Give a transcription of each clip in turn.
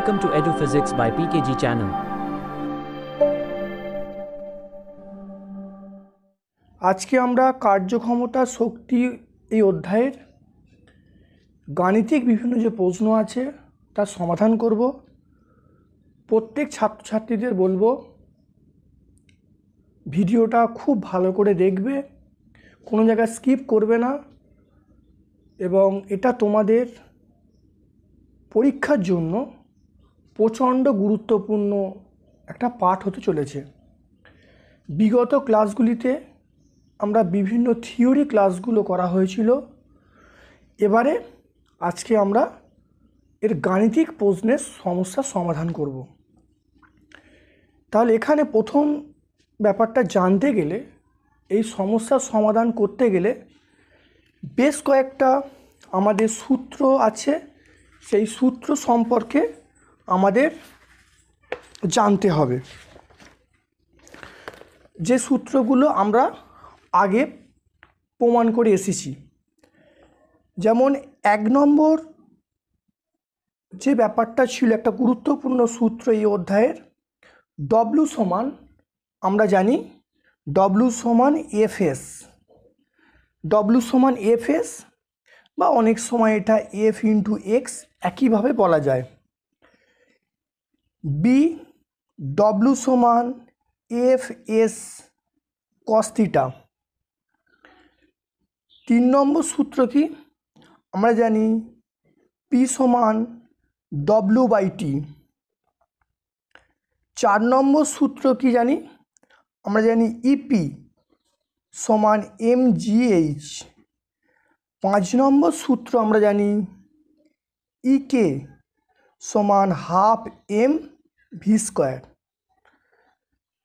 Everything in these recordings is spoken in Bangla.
Welcome to EduPhysics by PKG channel. আজকে আমরা কার্যক্ষমতা শক্তি এই অধ্যায়ের গাণিতিক বিভিন্ন যে প্রশ্ন আছে তার সমাধান করব। প্রত্যেক ছাত্রছাত্রীদের বলবো ভিডিওটা খুব ভালো করে দেখবে, কোনো জায়গায় স্কিপ করবে না, এবং এটা তোমাদের পরীক্ষার জন্য প্রচণ্ড গুরুত্বপূর্ণ একটা পাঠ হতে চলেছে। বিগত ক্লাসগুলিতে আমরা বিভিন্ন থিওরি ক্লাসগুলো করা হয়েছিল, এবারে আজকে আমরা এর গাণিতিক প্রশ্নের সমস্যার সমাধান করব। তাহলে এখানে প্রথম ব্যাপারটা জানতে গেলে, এই সমস্যার সমাধান করতে গেলে বেশ কয়েকটা আমাদের সূত্র আছে, সেই সূত্র সম্পর্কে আমাদের জানতে হবে। যে সূত্রগুলো আমরা আগে প্রমাণ করে এসেছি, যেমন 1 নম্বর যে ব্যাপারটা ছিল একটা গুরুত্বপূর্ণ সূত্র এই অধ্যায়ের, ডব্লিউ সমান, আমরা জানি ডব্লিউ সমান এফএস। ডব্লিউ সমান এফএস বা অনেক সময় এটা এফ ইন্টু এক্স একইভাবে বলা যায়। বি ডব্লিউ সমান এফ এস কস থিটা। 3 নম্বর সূত্র কি, আমরা জানি পি সমান ডব্লিউ বাই টি। 4 নম্বর সূত্র কি জানি, আমরা জানি ইপি সমান এম জি এইচ। 5 নম্বর সূত্র আমরা জানি ইকে সমান হাফ এম ভি স্কোয়ার।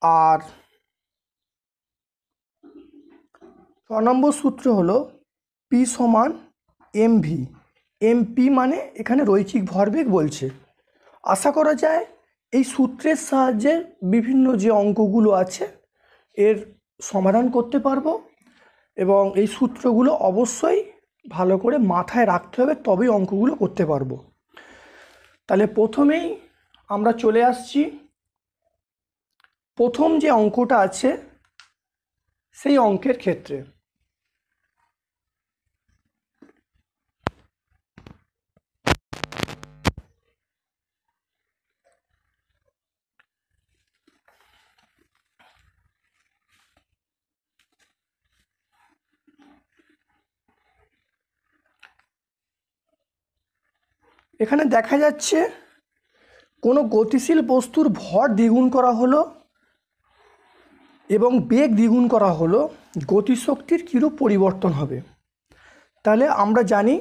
আর 6 নম্বর সূত্র হলো পি সমান এম ভি। এম পি মানে এখানে রৈখিক ভরবেগ বলছে। আশা করা যায় এই সূত্রের সাহায্যে বিভিন্ন যে অঙ্কগুলো আছে এর সমাধান করতে পারবো, এবং এই সূত্রগুলো অবশ্যই ভালো করে মাথায় রাখতে হবে, তবেই অঙ্কগুলো করতে পারবো। তাহলে প্রথমেই আমরা চলে আসছি প্রথম যে অঙ্কটা আছে সেই অঙ্কের ক্ষেত্রে। এখানে দেখা যাচ্ছে কোনো গতিশীল বস্তুর ভর দ্বিগুণ করা হলো এবং বেগ দ্বিগুণ করা হলো, গতিশক্তির কীরূপ পরিবর্তন হবে। তাহলে আমরা জানি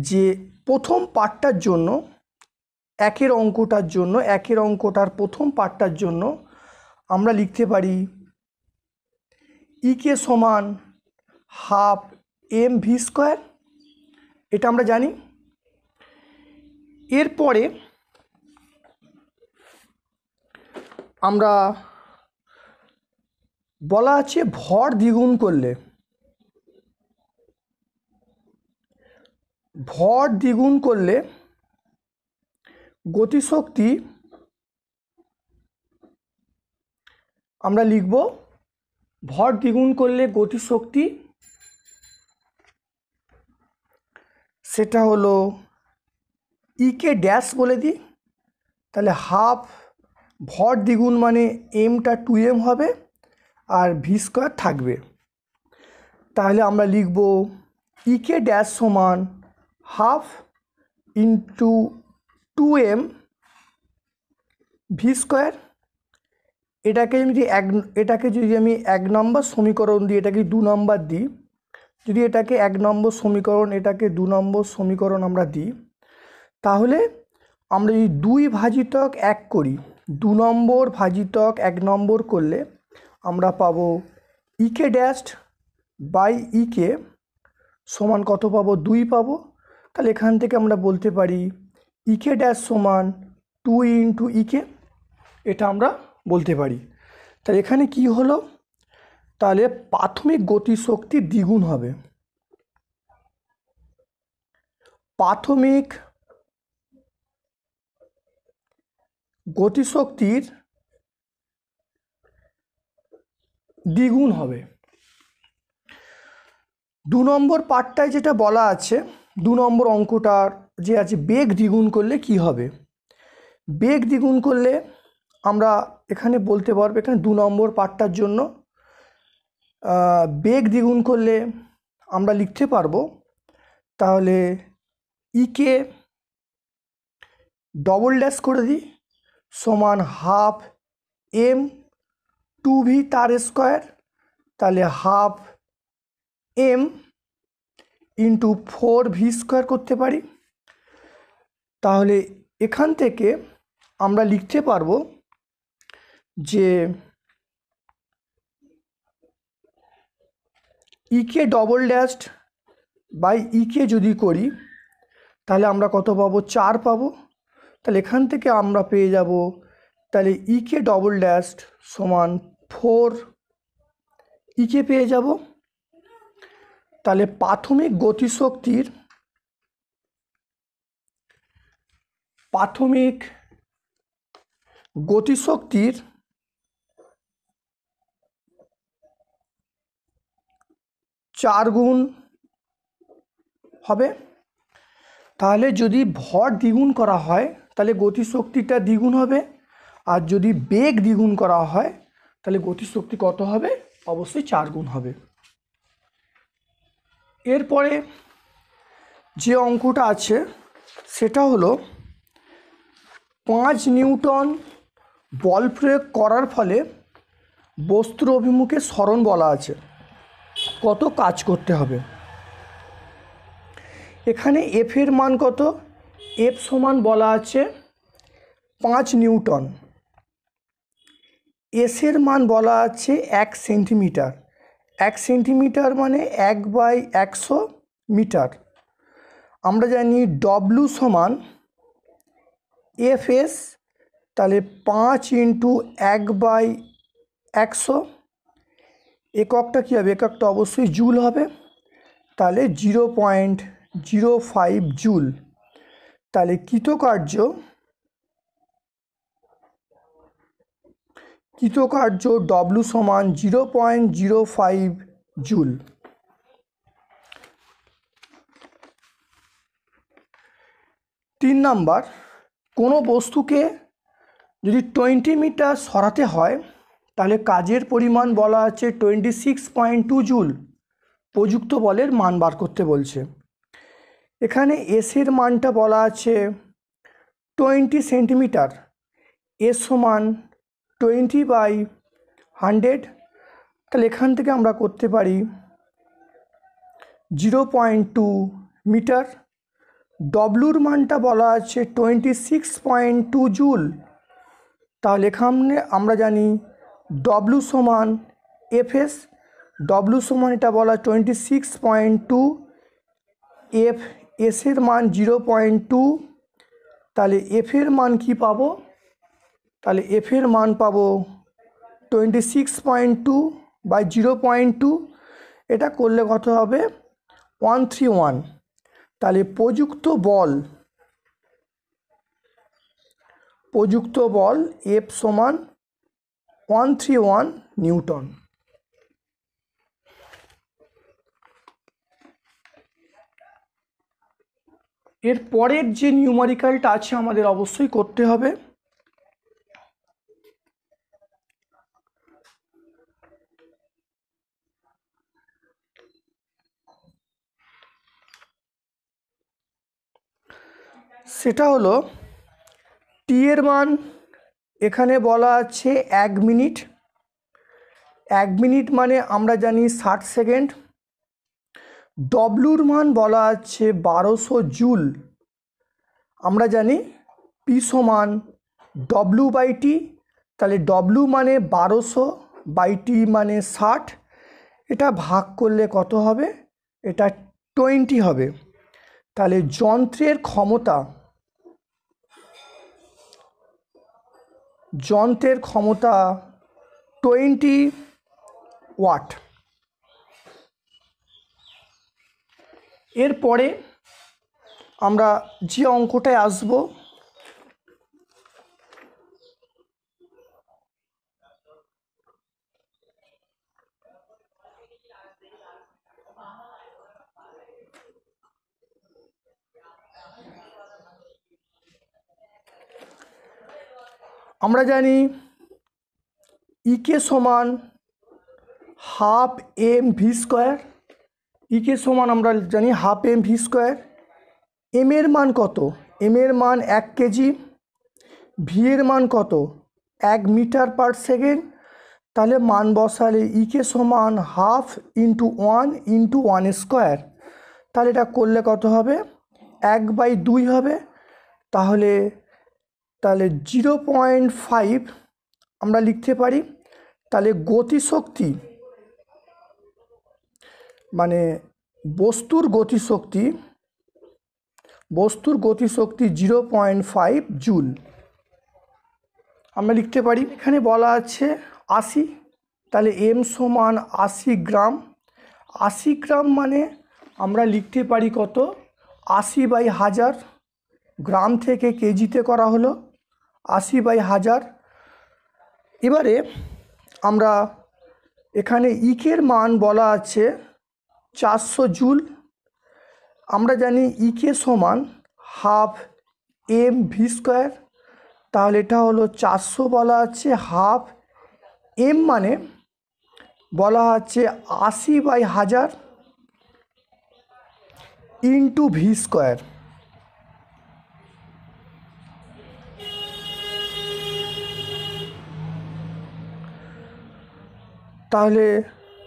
যে প্রথম পার্টটার জন্য, একের অঙ্কটার প্রথম পার্টটার জন্য আমরা লিখতে পারি ইকে সমান হাফ এম ভি স্কোয়ার, এটা আমরা জানি। এরপরে আমরা বলা আছে ভর দ্বিগুণ করলে গতিশক্তি আমরা লিখব, ভর দ্বিগুণ করলে গতিশক্তি সেটা হলো ইকে ড্যাশ বলে দিই। তাহলে হাফ ভর দ্বিগুণ মানে এমটা 2m হবে আর ভি স্কোয়ার থাকবে। তাহলে আমরা লিখব ইকে ড্যাশ সমান half into 2m V square. এটাকে যদি আমি 1 নম্বর সমীকরণ দিই, এটাকে 2 নম্বর দিই, যদি এটাকে 1 নম্বর সমীকরণ, এটাকে 2 নম্বর সমীকরণ আমরা দিই, তাহলে আমরা যদি 2 ভাজিতক 1 করি, 2 নম্বর ভাজিতক 1 নম্বর করলে আমরা পাবো ইকে ড্যাশ বাই ইকে সমান কত পাবো, 2 পাবো। তাহলে এখান থেকে আমরা বলতে পারি ইকে ড্যাশ সমান 2 ইন্টু ইকে, এটা আমরা বলতে পারি। তাহলে এখানে কি হলো, তাহলে প্রাথমিক গতিশক্তি দ্বিগুণ হবে। প্রাথমিক গতিশক্তির দ্বিগুণ হবে। 2 নম্বর পার্টটায় যেটা বলা আছে, 2 নম্বর অঙ্কটার যে আছে বেগ দ্বিগুণ করলে কি হবে। বেগ দ্বিগুণ করলে আমরা এখানে বলতে পারবো, এখানে 2 নম্বর পার্টটার জন্য বেগ দ্বিগুণ করলে আমরা লিখতে পারবো, তাহলে ইকে ডবল ড্যাশ করে দিই সমান হাফ এম 2v তার স্কোয়ার, তাহলে half M into 4v square করতে পারি। তাহলে এখান থেকে আমরা লিখতে পারবো যে ইকে ডবল ড্যাশড বাই ইকে যদি করি তাহলে আমরা কত পাবো, 4 পাবো। তাহলে এখান থেকে আমরা পেয়ে যাব, তাহলে ইকে ডবল ড্যাশড সমান 4 ইকে পেয়ে যাব। তাহলে প্রাথমিক গতিশক্তির 4 গুণ হবে। তাহলে যদি ভর দ্বিগুণ করা হয় তাহলে গতিশক্তিটা দ্বিগুণ হবে, আর যদি বেগ দ্বিগুণ করা হয় তাহলে গতিশক্তি কত হবে, অবশ্যই 4 গুণ হবে। এরপরে যে অঙ্কটা আছে সেটা হলো 5 নিউটন বল প্রয়োগ করার ফলে বস্তুর অভিমুখে সরণ বলা আছে, কত কাজ করতে হবে। এখানে এফ এর মান কত, এফ সমান বলা আছে 5 নিউটন, এস এর মান বলা আছে 1 সেন্টিমিটার। 1 সেন্টিমিটার মানে 1/100 মিটার। আমরা জানি ডব্লু সমান এফ এস, তাহলে 5 ইন্টু 1/100, এককটা কী হবে, এককটা অবশ্যই জুল হবে, তাহলে 0.05 জুল। তাহলে কৃতকার্য ডব্লু সমান 0.05 জুল। 3 নাম্বার, কোনো বস্তুকে যদি 20 মিটার সরাতে হয় তাহলে কাজের পরিমাণ বলা আছে 26.2 জুল। প্রযুক্ত বলের মান বার করতে বলছে। এখানে এস এর মানটা বলা আছে 20 সেন্টিমিটার, এস সমান 20/100। তাহলে এখান থেকে আমরা করতে পারি 0.2 মিটার। ডব্লুর মানটা বলা আছে 26.2 জুল, তাহলে এখানে আমরা জানি ডব্লু সমান এফএস, ডব্লু সমান এটা বলা 26.2, এফ এসের মান 0.2, তাহলে এফের মান কি পাবো, তাহলে এফের মান পাবো 26.2 বাই 0.2, এটা করলে কত হবে 131। তাহলে প্রযুক্ত বল এফ সমান 131 নিউটন। এর পরের যে নিউমারিক্যালটা আছে আমাদের অবশ্যই করতে হবে। সেটা হলো টি এর মান এখানে বলা আছে 1 মিনিট। 1 মিনিট মানে আমরা জানি 60 সেকেন্ড। ডব্লুর মান বলা আছে 1200 জুল। আমরা জানি পি সমান ডব্লু বাই টি, তাহলে ডব্লু মানে 1200 বাই টি মানে 60, এটা ভাগ করলে কত হবে, এটা 20 হবে। তাহলে যন্ত্রের ক্ষমতা 20 ওয়াট। এরপরে আমরা যে অঙ্কটায় আসব আমরা জানি ইকে সমান half M V square, E K সমান আমরা জানি half M V square. M এর মান কত? এম এর মান 1 কেজি, ভি এর মান কত? 1 মিটার পার সেকেন্ড। তাহলে মান বসালে ইকে সমান হাফ ইন্টু 1 ইন্টু 1 স্কোয়ার। তাহলে এটা করলে কত হবে? 1/2 হবে। তাহলে 0.5 আমরা লিখতে পারি। তাহলে গতিশক্তি মানে বস্তুর গতিশক্তি 0.5 জুল আমরা লিখতে পারি। এখানে বলা আছে 80, তাহলে এম সমান 80 গ্রাম। 80 গ্রাম মানে আমরা লিখতে পারি কত? 80/1000। গ্রাম থেকে কেজিতে করা হলো 80/1000। এবারে আমরা এখানে ইকের মান বলা আছে 400 জুল। আমরা জানি ইকে সমান হাফ এম ভি স্কোয়ার। তাহলে এটা হলো 400 বলা আছে, হাফ এম মানে বলা আছে 80/1000 ইন্টু ভি স্কোয়ার। তাহলে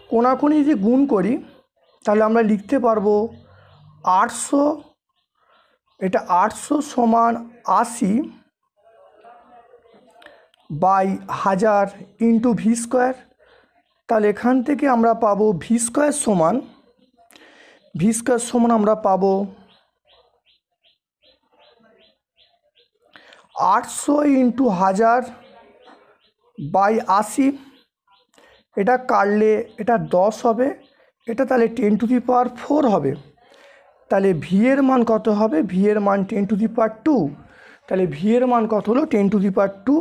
কোনাকুনি যদি গুণ করি তাহলে আমরা লিখতে পারবো 800, এটা 800 সমান 80/1000 ইন্টু ভি স্কোয়ার। তাহলে এখান থেকে আমরা পাবো ভি স্কোয়ার সমান আমরা পাবো 800 ইন্টু 1000/80। এটা কাটলে এটা 10 হবে, এটা তাহলে 10⁴ হবে। তাহলে ভি এর মান কত হবে? ভি এর মান 10⁻²। তাহলে ভি এর মান কত হলো? 10⁻²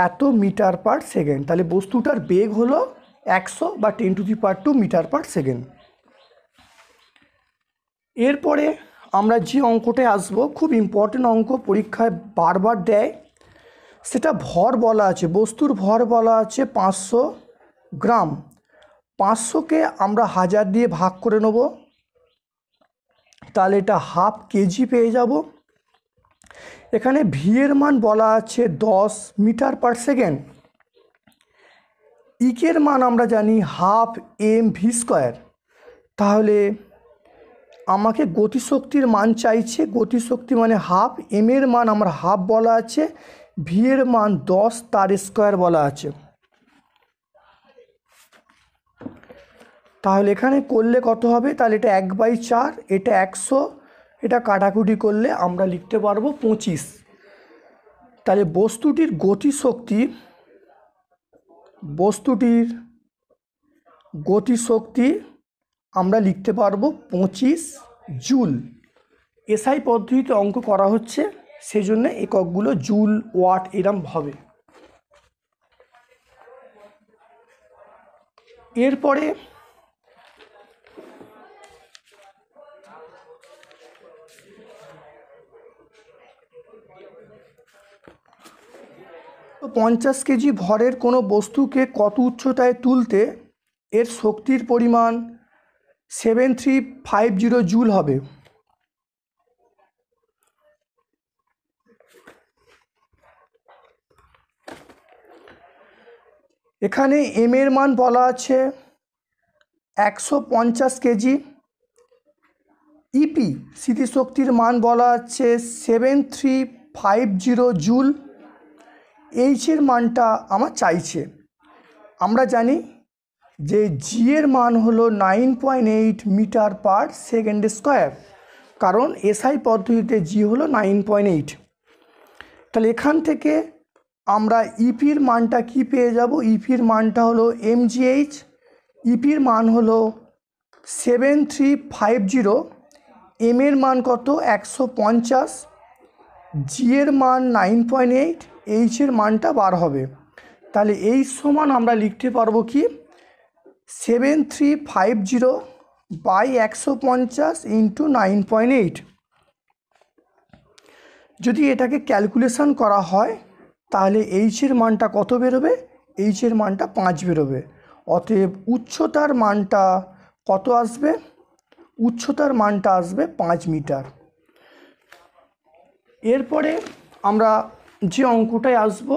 এত মিটার পার সেকেন্ড। তাহলে বস্তুটার বেগ হলো 100 বা 10⁻² মিটার পার সেকেন্ড। এরপরে আমরা যে অঙ্কটায় আসবো, খুব ইম্পর্টেন্ট অঙ্ক, পরীক্ষায় বারবার দেয়, সেটা ভর বলা আছে। বস্তুর ভর বলা আছে 500 গ্রাম। 500কে আমরা 1000 দিয়ে ভাগ করে নেব, তাহলে এটা হাফ কেজি পেয়ে যাব। এখানে ভি এর মান বলা আছে 10 মিটার পার সেকেন্ড। ইকের মান আমরা জানি হাফ এম ভি স্কোয়ার। তাহলে আমাকে গতিশক্তির মান চাইছে, গতিশক্তি মানে হাফ, এম এর মান আমার হাফ বলা আছে, ভি এর মান 10 তার স্কোয়ার বলা আছে। তাহলে এখানে করলে কত হবে? তাহলে এটা 1/4, এটা 100, এটা কাটাকুটি করলে আমরা লিখতে পারবো 25। তাহলে বস্তুটির গতিশক্তি আমরা লিখতে পারবো 25 জুল। এসআই পদ্ধতিতে অঙ্ক করা হচ্ছে, সেই জন্য এককগুলো জুল, ওয়াট এরম হবে। এরপরে তো 50 কেজি ভরের কোনো বস্তুকে কত উচ্চতায় তুলতে এর শক্তির পরিমাণ 7350 জুল হবে? এখানে এম এর মান বলা আছে 150 কেজি, ইপি স্থিতিশক্তির মান বলা আছে 7350 জুল, এইচ এর মানটা আমার চাইছে। আমরা জানি যে জি এর মান হলো 9.8 মিটার পার সেকেন্ড স্কোয়ার, কারণ এসআই পদ্ধতিতে জি হলো 9.8। তাহলে এখান থেকে আমরা ইপির মানটা কি পেয়ে যাব? ইপির মানটা হলো এমজিএইচ, ইপির মান হলো 7350, এম এর মান কত? 150, জি এর মান 9.8, এইচ এর মানটা বার হবে। তাহলে এই সমান আমরা লিখতে পারবো কি? 7350/150 ইন্টু 9.8। যদি এটাকে ক্যালকুলেশন করা হয় তাহলে এইচের মানটা কত বেরোবে? এইচের মানটা 5 বেরোবে। অতএব উচ্চতার মানটা কত আসবে? উচ্চতার মানটা আসবে 5 মিটার। এরপরে আমরা যে অঙ্কটায় আসব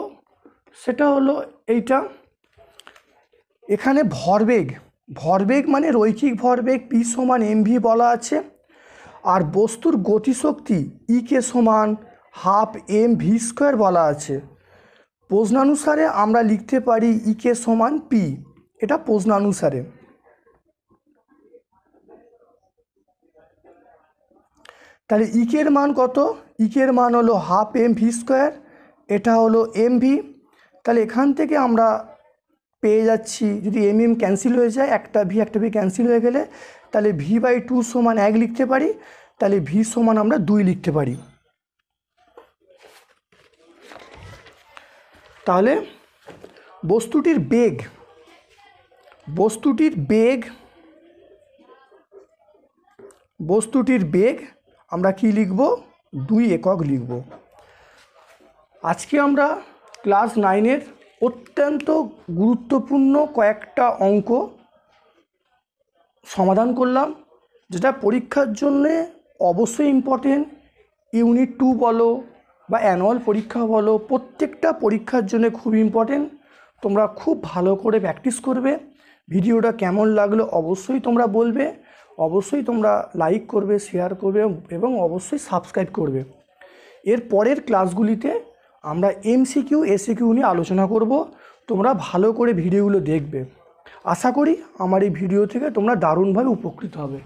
সেটা হলো এইটা। এখানে ভরবেগ মানে রৈখিক ভরবেগ P সমান mv বলা আছে, আর বস্তুর গতিশক্তি ইকে সমান হাফ mv² বলা আছে। প্রশ্নানুসারে আমরা লিখতে পারি ইকে সমান পি, এটা প্রশ্নানুসারে। তাহলে ইকের মান কত? ইকের মান হলো হাফ mv², এটা হলো mv। তাহলে এখান থেকে আমরা পেয়ে যাচ্ছি, যদি mm ক্যান্সেল হয়ে যায়, একটা ভি ক্যান্সেল হয়ে গেলে, তাহলে v/2 সমান 1 লিখতে পারি। তাহলে v সমান আমরা 2 লিখতে পারি। তাহলে বস্তুটির বেগ আমরা কি লিখব? 2 একক লিখব। আজকে আমরা ক্লাস 9-এর অত্যন্ত গুরুত্বপূর্ণ কয়েকটা অঙ্ক সমাধান করলাম, যেটা পরীক্ষার জন্যে অবশ্যই ইম্পর্টেন্ট। ইউনিট 2 বলো বা অ্যানুয়াল পরীক্ষা বলো, প্রত্যেকটা পরীক্ষার জন্য খুব ইম্পর্টেন্ট। তোমরা খুব ভালো করে প্র্যাকটিস করবে। ভিডিওটা কেমন লাগলো অবশ্যই তোমরা বলবে, অবশ্যই তোমরা লাইক করবে, শেয়ার করবে এবং অবশ্যই সাবস্ক্রাইব করবে। এর পরের ক্লাসগুলিতে আমরা এমসিকিউ এসিকিউ নিয়ে আলোচনা করব। তোমরা ভালো করে ভিডিওগুলো দেখবে। আশা করি আমার এই ভিডিও থেকে তোমরা দারুণভাবে উপকৃত হবে।